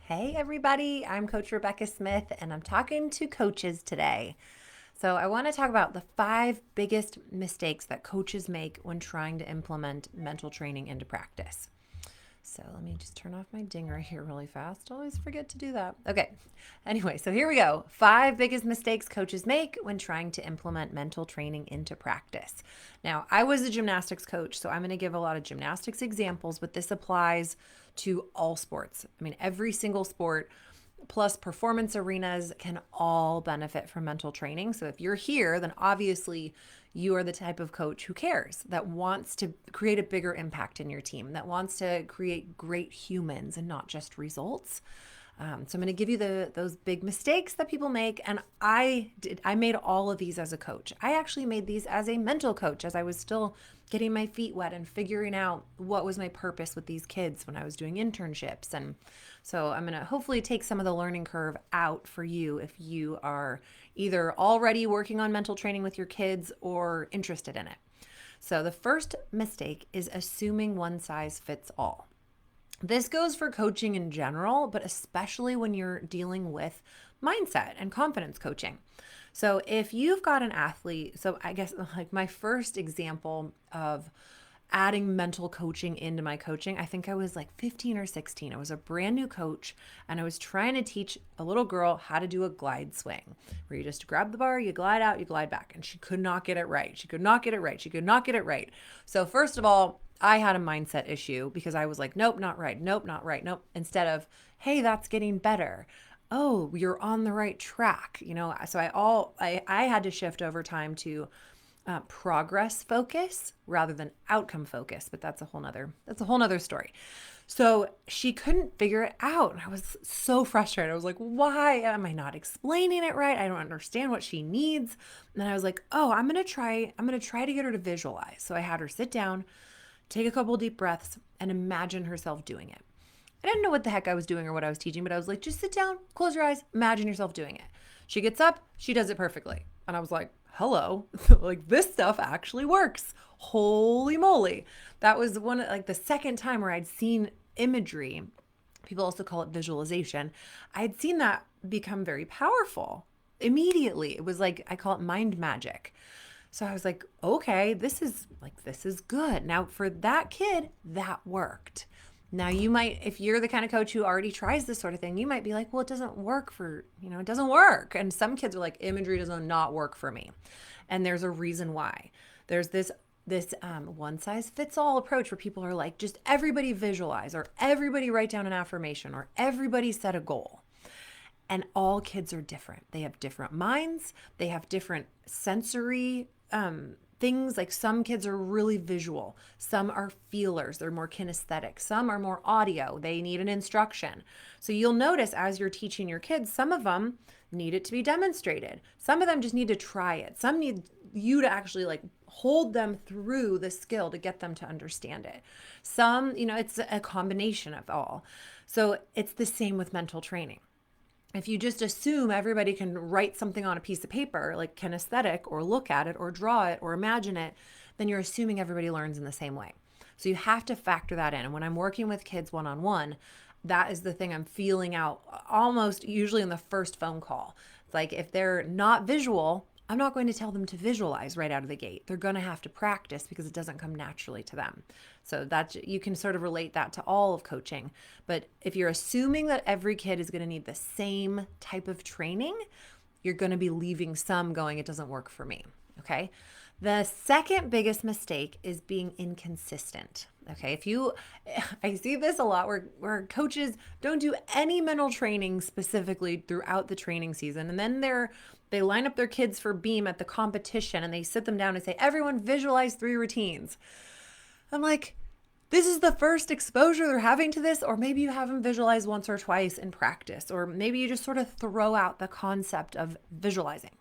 Hey, everybody. I'm Coach Rebecca Smith, and I'm talking to coaches today. So, I want to talk about the 5 biggest mistakes that coaches make when trying to implement mental training into practice. So, let me just turn off my dinger here really fast. Always forget to do that. Okay. Anyway, so here we go. 5 biggest mistakes coaches make when trying to implement mental training into practice. Now, I was a gymnastics coach, so I'm going to give a lot of gymnastics examples, but this applies to all sports. I mean, every single sport plus performance arenas can all benefit from mental training. So if you're here, then obviously you are the type of coach who cares, that wants to create a bigger impact in your team, that wants to create great humans and not just results. So I'm going to give you those big mistakes that people make, and I made all of these as a coach. I actually made these as a mental coach as I was still getting my feet wet and figuring out what was my purpose with these kids when I was doing internships. And so I'm going to hopefully take some of the learning curve out for you if you are either already working on mental training with your kids or interested in it. So the first mistake is assuming one size fits all. This goes for coaching in general, but especially when you're dealing with mindset and confidence coaching. So if you've got an athlete, so I guess like my first example of adding mental coaching into my coaching, I think I was like 15 or 16. I was a brand new coach and I was trying to teach a little girl how to do a glide swing where you just grab the bar, you glide out, you glide back. And she could not get it right. She could not get it right. She could not get it right. So first of all, I had a mindset issue because I was like, nope, not right. Nope, not right. Nope. Instead of, hey, that's getting better. Oh, you're on the right track. So I had to shift over time to progress focus rather than outcome focus, but that's a whole nother story. So she couldn't figure it out. And I was so frustrated. I was like, why am I not explaining it right? I don't understand what she needs. And then I was like, oh, I'm going to try to get her to visualize. So I had her sit down, take a couple deep breaths, and imagine herself doing it. I didn't know what the heck I was doing or what I was teaching, but I was like, just sit down, close your eyes, imagine yourself doing it. She gets up, she does it perfectly. And I was like, hello, like this stuff actually works. Holy moly. That was like the second time where I'd seen imagery. People also call it visualization. I'd seen that become very powerful immediately. It was like, I call it mind magic. So I was like, okay, this is good. Now for that kid, that worked. Now you might, if you're the kind of coach who already tries this sort of thing, you might be like, well, it doesn't work it doesn't work. And some kids are like, imagery does not work for me. And there's a reason why. There's this one size fits all approach where people are like, just everybody visualize, or everybody write down an affirmation, or everybody set a goal. And all kids are different. They have different minds. They have different sensory things. Like some kids are really visual. Some are feelers. They're more kinesthetic. Some are more audio. They need an instruction. So you'll notice as you're teaching your kids, some of them need it to be demonstrated. Some of them just need to try it. Some need you to actually like hold them through the skill to get them to understand it. Some, it's a combination of all. So it's the same with mental training. If you just assume everybody can write something on a piece of paper, like kinesthetic, or look at it, or draw it, or imagine it, then you're assuming everybody learns in the same way. So you have to factor that in. And when I'm working with kids one-on-one, that is the thing I'm feeling out almost usually in the first phone call. It's like if they're not visual, I'm not going to tell them to visualize right out of the gate. They're going to have to practice because it doesn't come naturally to them. So that you can sort of relate that to all of coaching. But if you're assuming that every kid is going to need the same type of training, you're going to be leaving some going, it doesn't work for me. Okay. The second biggest mistake is being inconsistent. Okay. I see this a lot where coaches don't do any mental training specifically throughout the training season. And then they line up their kids for beam at the competition and they sit them down and say, everyone visualize 3 routines. I'm like, this is the first exposure they're having to this, or maybe you have them visualize once or twice in practice, or maybe you just sort of throw out the concept of visualizing.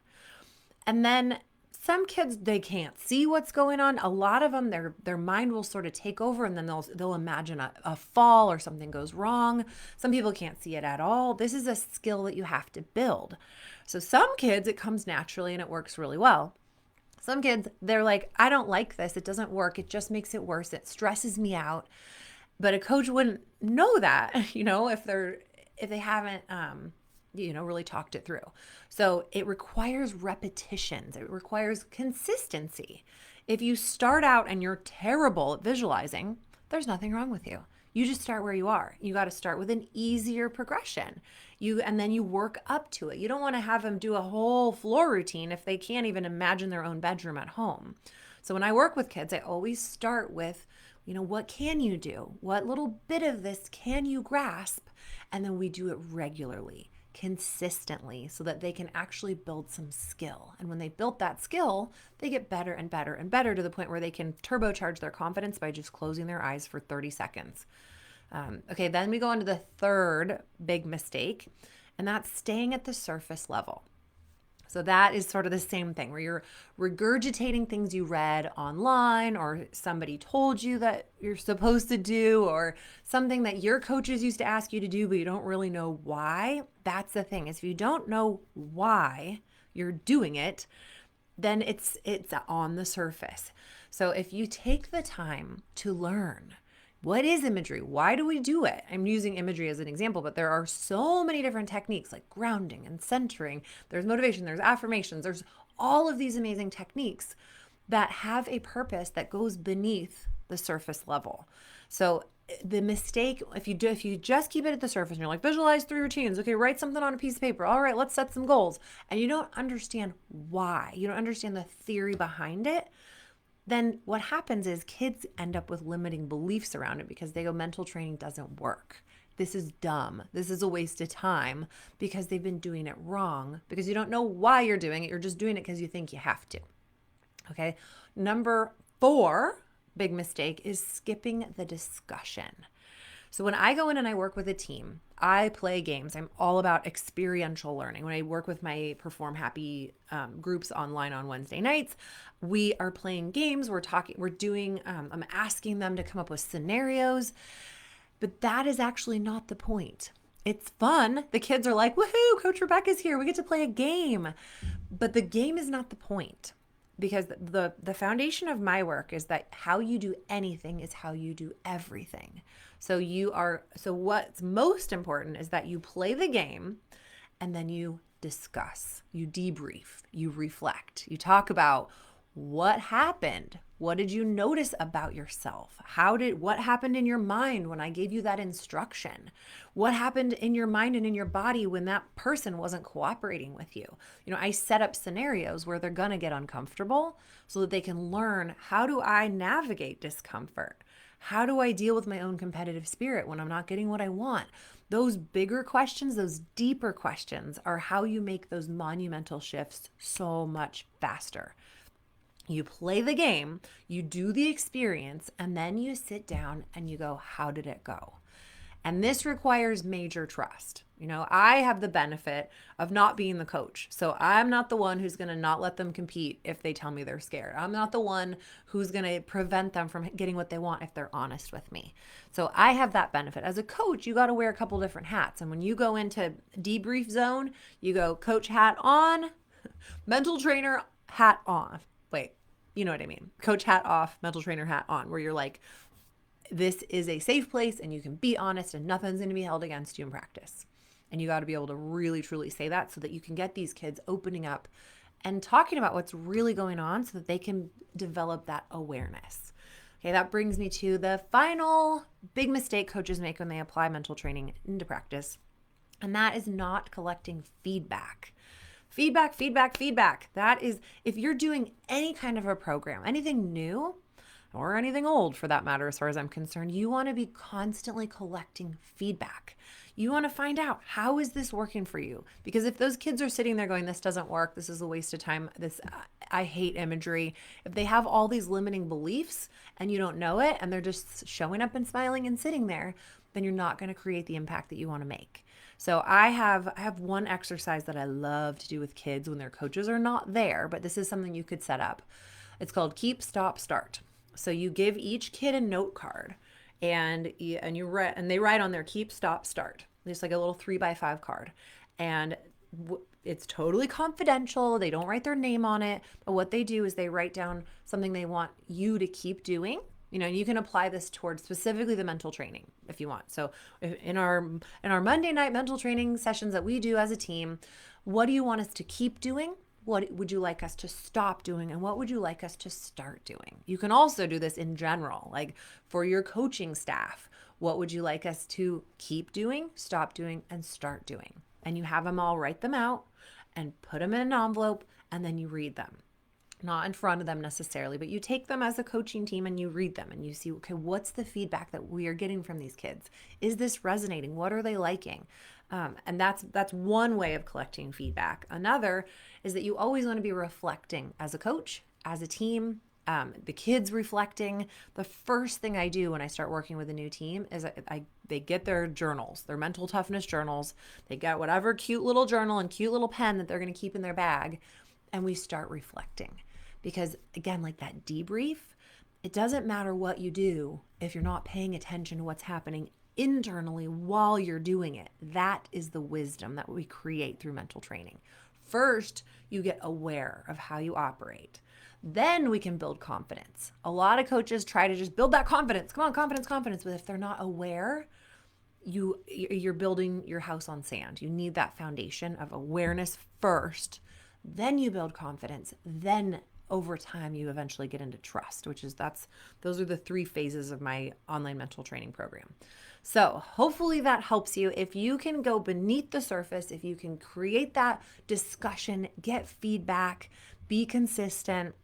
And then some kids, they can't see what's going on. A lot of them, their mind will sort of take over, and then they'll imagine a fall or something goes wrong. Some people can't see it at all. This is a skill that you have to build. So some kids, it comes naturally and it works really well. Some kids, they're like, I don't like this. It doesn't work. It just makes it worse. It stresses me out. But a coach wouldn't know that, if they're if they haven't, really talked it through. So it requires repetitions. It requires consistency. If you start out and you're terrible at visualizing, there's nothing wrong with you. You just start where you are. You got to start with an easier progression. And then you work up to it. You don't want to have them do a whole floor routine if they can't even imagine their own bedroom at home. So when I work with kids, I always start with, what can you do? What little bit of this can you grasp? And then we do it regularly, consistently, so that they can actually build some skill. And when they build that skill, they get better and better and better to the point where they can turbocharge their confidence by just closing their eyes for 30 seconds. Okay, then we go on to the third big mistake, and that's staying at the surface level. So that is sort of the same thing where you're regurgitating things you read online or somebody told you that you're supposed to do, or something that your coaches used to ask you to do, but you don't really know why. That's the thing, is if you don't know why you're doing it, then it's on the surface. So if you take the time to learn, what is imagery? Why do we do it? I'm using imagery as an example, but there are so many different techniques like grounding and centering. There's motivation, there's affirmations, there's all of these amazing techniques that have a purpose that goes beneath the surface level. So the mistake, if you just keep it at the surface and you're like, visualize 3 routines, okay, write something on a piece of paper, all right, let's set some goals, and you don't understand why, you don't understand the theory behind it, then what happens is kids end up with limiting beliefs around it because they go, mental training doesn't work. This is dumb. This is a waste of time, because they've been doing it wrong, because you don't know why you're doing it. You're just doing it because you think you have to. Okay. Number 4 big mistake is skipping the discussion. So when I go in and I work with a team, I play games. I'm all about experiential learning. When I work with my PerformHappy groups online on Wednesday nights, we are playing games. I'm asking them to come up with scenarios, but that is actually not the point. It's fun. The kids are like, woohoo, Coach Rebecca's here. We get to play a game. But the game is not the point, because the foundation of my work is that how you do anything is how you do everything. So what's most important is that you play the game and then you discuss, you debrief, you reflect, you talk about what happened. What did you notice about yourself? What happened in your mind when I gave you that instruction? What happened in your mind and in your body when that person wasn't cooperating with you? I set up scenarios where they're going to get uncomfortable so that they can learn, how do I navigate discomfort? How do I deal with my own competitive spirit when I'm not getting what I want? Those bigger questions, those deeper questions, are how you make those monumental shifts so much faster. You play the game, you do the experience, and then you sit down and you go, how did it go? And this requires major trust. I have the benefit of not being the coach. So I'm not the one who's going to not let them compete if they tell me they're scared. I'm not the one who's going to prevent them from getting what they want if they're honest with me. So I have that benefit. As a coach, you got to wear a couple different hats. And when you go into debrief zone, you go coach hat on, mental trainer hat off. Wait, you know what I mean? Coach hat off, mental trainer hat on, where you're like, this is a safe place and you can be honest and nothing's going to be held against you in practice. And you got to be able to really, truly say that so that you can get these kids opening up and talking about what's really going on so that they can develop that awareness. Okay, that brings me to the final big mistake coaches make when they apply mental training into practice. And that is not collecting feedback. Feedback. That is, if you're doing any kind of a program, anything new, or anything old for that matter, as far as I'm concerned, you want to be constantly collecting feedback. You want to find out, how is this working for you? Because if those kids are sitting there going, this doesn't work, this is a waste of time, I hate imagery. If they have all these limiting beliefs and you don't know it, and they're just showing up and smiling and sitting there, then you're not going to create the impact that you want to make. So I have one exercise that I love to do with kids when their coaches are not there, but this is something you could set up. It's called Keep, Stop, Start. So you give each kid a note card, and they write on there keep, stop, start. Just like a little 3x5 card. And it's totally confidential. They don't write their name on it. But what they do is they write down something they want you to keep doing You can apply this towards specifically the mental training if you want. So in our Monday night mental training sessions that we do as a team, what do you want us to keep doing? What would you like us to stop doing? And what would you like us to start doing? You can also do this in general, like for your coaching staff. What would you like us to keep doing, stop doing, and start doing? And you have them all write them out and put them in an envelope, and then you read them. Not in front of them necessarily, but you take them as a coaching team and you read them and you see, okay, what's the feedback that we are getting from these kids? Is this resonating? What are they liking? And that's one way of collecting feedback. Another is that you always want to be reflecting as a coach, as a team, the kids reflecting. The first thing I do when I start working with a new team is they get their journals, their mental toughness journals. They get whatever cute little journal and cute little pen that they're going to keep in their bag, and we start reflecting. Because again, like that debrief, it doesn't matter what you do if you're not paying attention to what's happening internally while you're doing it. That is the wisdom that we create through mental training. First, you get aware of how you operate. Then we can build confidence. A lot of coaches try to just build that confidence. Come on, confidence, confidence. But if they're not aware, you're building your house on sand. You need that foundation of awareness first. Then you build confidence. Then over time, you eventually get into trust, those are the 3 phases of my online mental training program. So hopefully that helps you. If you can go beneath the surface, if you can create that discussion, get feedback, be consistent,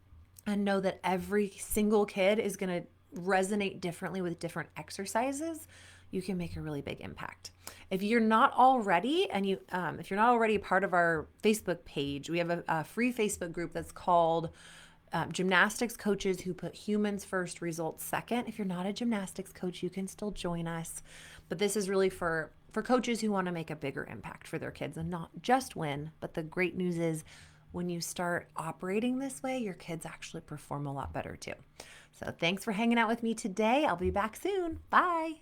and know that every single kid is going to resonate differently with different exercises, you can make a really big impact. If you're not already, if you're not already a part of our Facebook page, we have a free Facebook group that's called Gymnastics Coaches Who Put Humans First, Results Second. If you're not a gymnastics coach, you can still join us. But this is really for coaches who want to make a bigger impact for their kids and not just win. But the great news is when you start operating this way, your kids actually perform a lot better too. So thanks for hanging out with me today. I'll be back soon. Bye.